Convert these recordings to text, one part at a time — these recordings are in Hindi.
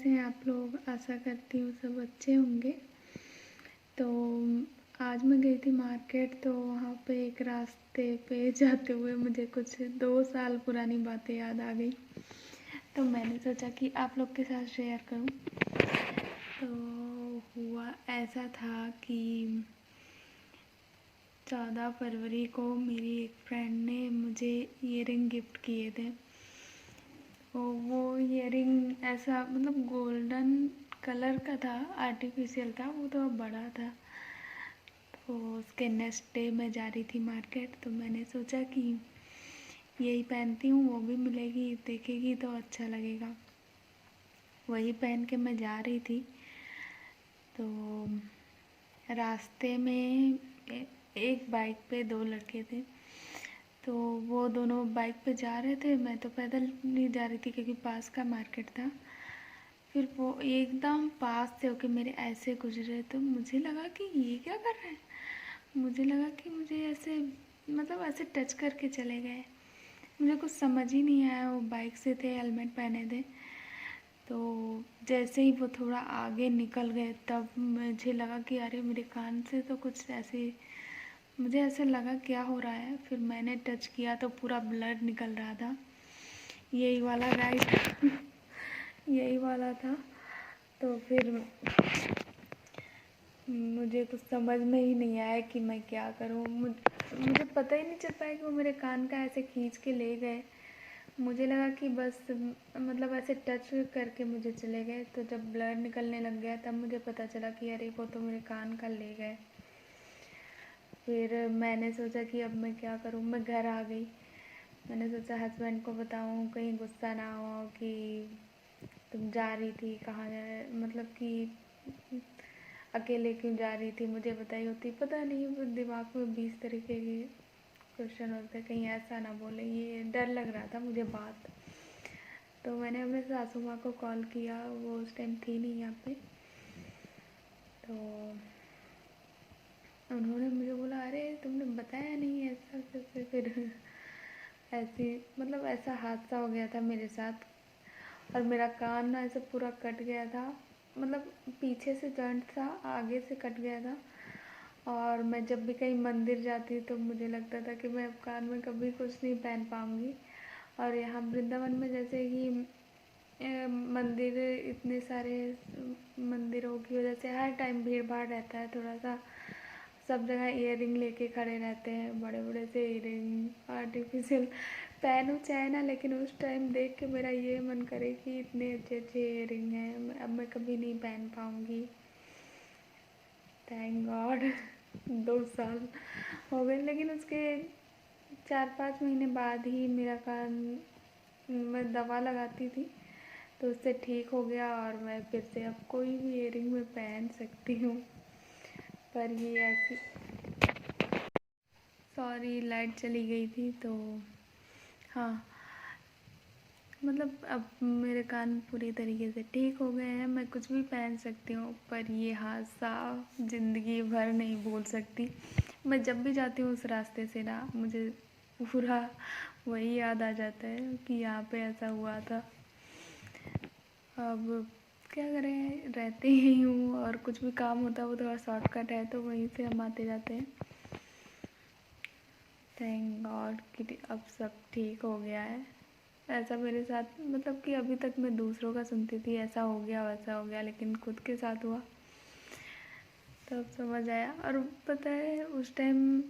कैसे हैं आप लोग? आशा करती हूँ सब अच्छे होंगे। तो आज मैं गई थी मार्केट, तो वहाँ पे एक रास्ते पे जाते हुए मुझे कुछ 2 साल पुरानी बातें याद आ गई, तो मैंने सोचा कि आप लोग के साथ शेयर करूँ। तो हुआ ऐसा था कि 14 फरवरी को मेरी एक फ्रेंड ने मुझे ईयरिंग गिफ्ट किए थे। वो ईयरिंग ऐसा मतलब गोल्डन कलर का था, आर्टिफिशियल था, वो थोड़ा बड़ा था। तो उसके नेक्स्ट डे मैं जा रही थी मार्केट, तो मैंने सोचा कि यही पहनती हूँ, वो भी मिलेगी, देखेगी तो अच्छा लगेगा। वही पहन के मैं जा रही थी। तो रास्ते में एक बाइक पे 2 लड़के थे, तो वो दोनों बाइक पे जा रहे थे, मैं तो पैदल नहीं जा रही थी क्योंकि पास का मार्केट था। फिर वो एकदम पास से होके मेरे ऐसे गुजरे, तो मुझे लगा कि ये क्या कर रहे हैं। मुझे लगा कि मुझे ऐसे मतलब ऐसे टच करके चले गए। मुझे कुछ समझ ही नहीं आया। वो बाइक से थे, हेलमेट पहने थे। तो जैसे ही वो थोड़ा आगे निकल गए, तब मुझे लगा कि अरे मेरे कान से तो कुछ ऐसे, मुझे ऐसे लगा क्या हो रहा है। फिर मैंने टच किया तो पूरा ब्लड निकल रहा था। यही वाला गाइस यही वाला था। तो फिर मुझे कुछ समझ में ही नहीं आया कि मैं क्या करूं। मुझे पता ही नहीं चल पाया कि वो मेरे कान का ऐसे खींच के ले गए। मुझे लगा कि बस मतलब ऐसे टच करके मुझे चले गए। तो जब ब्लड निकलने लग गया तब मुझे पता चला कि अरे वो तो मेरे कान का ले गए। फिर मैंने सोचा कि अब मैं क्या करूं। मैं घर आ गई। मैंने सोचा हस्बैंड को बताऊं, कहीं गुस्सा ना हो कि तुम जा रही थी कहाँ मतलब कि अकेले क्यों जा रही थी, मुझे बताई होती। पता नहीं वो दिमाग में 20 तरीके के क्वेश्चन होते, कहीं ऐसा ना बोले, ये डर लग रहा था मुझे बात। तो मैंने अपने सासू माँ को कॉल किया, वो उस टाइम थी नहीं यहाँ पे। तो उन्होंने मुझे बोला अरे तुमने बताया नहीं ऐसा कैसे। फिर ऐसी मतलब ऐसा हादसा हो गया था मेरे साथ। और मेरा कान ना ऐसे पूरा कट गया था, मतलब पीछे से जॉइंट था, आगे से कट गया था। और मैं जब भी कहीं मंदिर जाती तो मुझे लगता था कि मैं अब कान में कभी कुछ नहीं पहन पाऊँगी। और यहाँ वृंदावन में जैसे कि मंदिर, इतने सारे मंदिरों की वजह से हर टाइम भीड़ भाड़ रहता है थोड़ा सा। सब जगह ईयरिंग लेके खड़े रहते हैं, बड़े बड़े से ईयरिंग आर्टिफिशियल पहनूँ चाहे ना, लेकिन उस टाइम देख के मेरा ये मन करे कि इतने अच्छे अच्छे ईयरिंग हैं, अब मैं कभी नहीं पहन पाऊँगी। थैंक गॉड 2 साल हो गए, लेकिन उसके 4-5 महीने बाद ही मेरा कान, मैं दवा लगाती थी तो उससे ठीक हो गया और मैं फिर से अब कोई भी ईयरिंग में पहन सकती हूँ। पर ये ऐसी, सॉरी लाइट चली गई थी। तो हाँ, मतलब अब मेरे कान पूरी तरीके से ठीक हो गए हैं, मैं कुछ भी पहन सकती हूँ। पर ये हादसा ज़िंदगी भर नहीं भूल सकती। मैं जब भी जाती हूँ उस रास्ते से ना, मुझे पूरा वही याद आ जाता है कि यहाँ पे ऐसा हुआ था। अब क्या करें, रहते ही हूँ और कुछ भी काम होता है वो थोड़ा शॉर्टकट है, तो वहीं से हम आते जाते हैं। थैंक गॉड कि अब सब ठीक हो गया है। ऐसा मेरे साथ मतलब कि अभी तक मैं दूसरों का सुनती थी, ऐसा हो गया वैसा हो गया, लेकिन खुद के साथ हुआ तब समझ आया। और पता है उस टाइम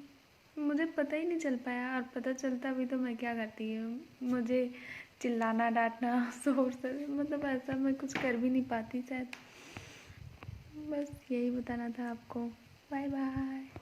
मुझे पता ही नहीं चल पाया, और पता चलता भी तो मैं क्या करती हूँ। मुझे चिल्लाना डांटना शोर से मतलब ऐसा मैं कुछ कर भी नहीं पाती शायद। बस यही बताना था आपको। Bye bye.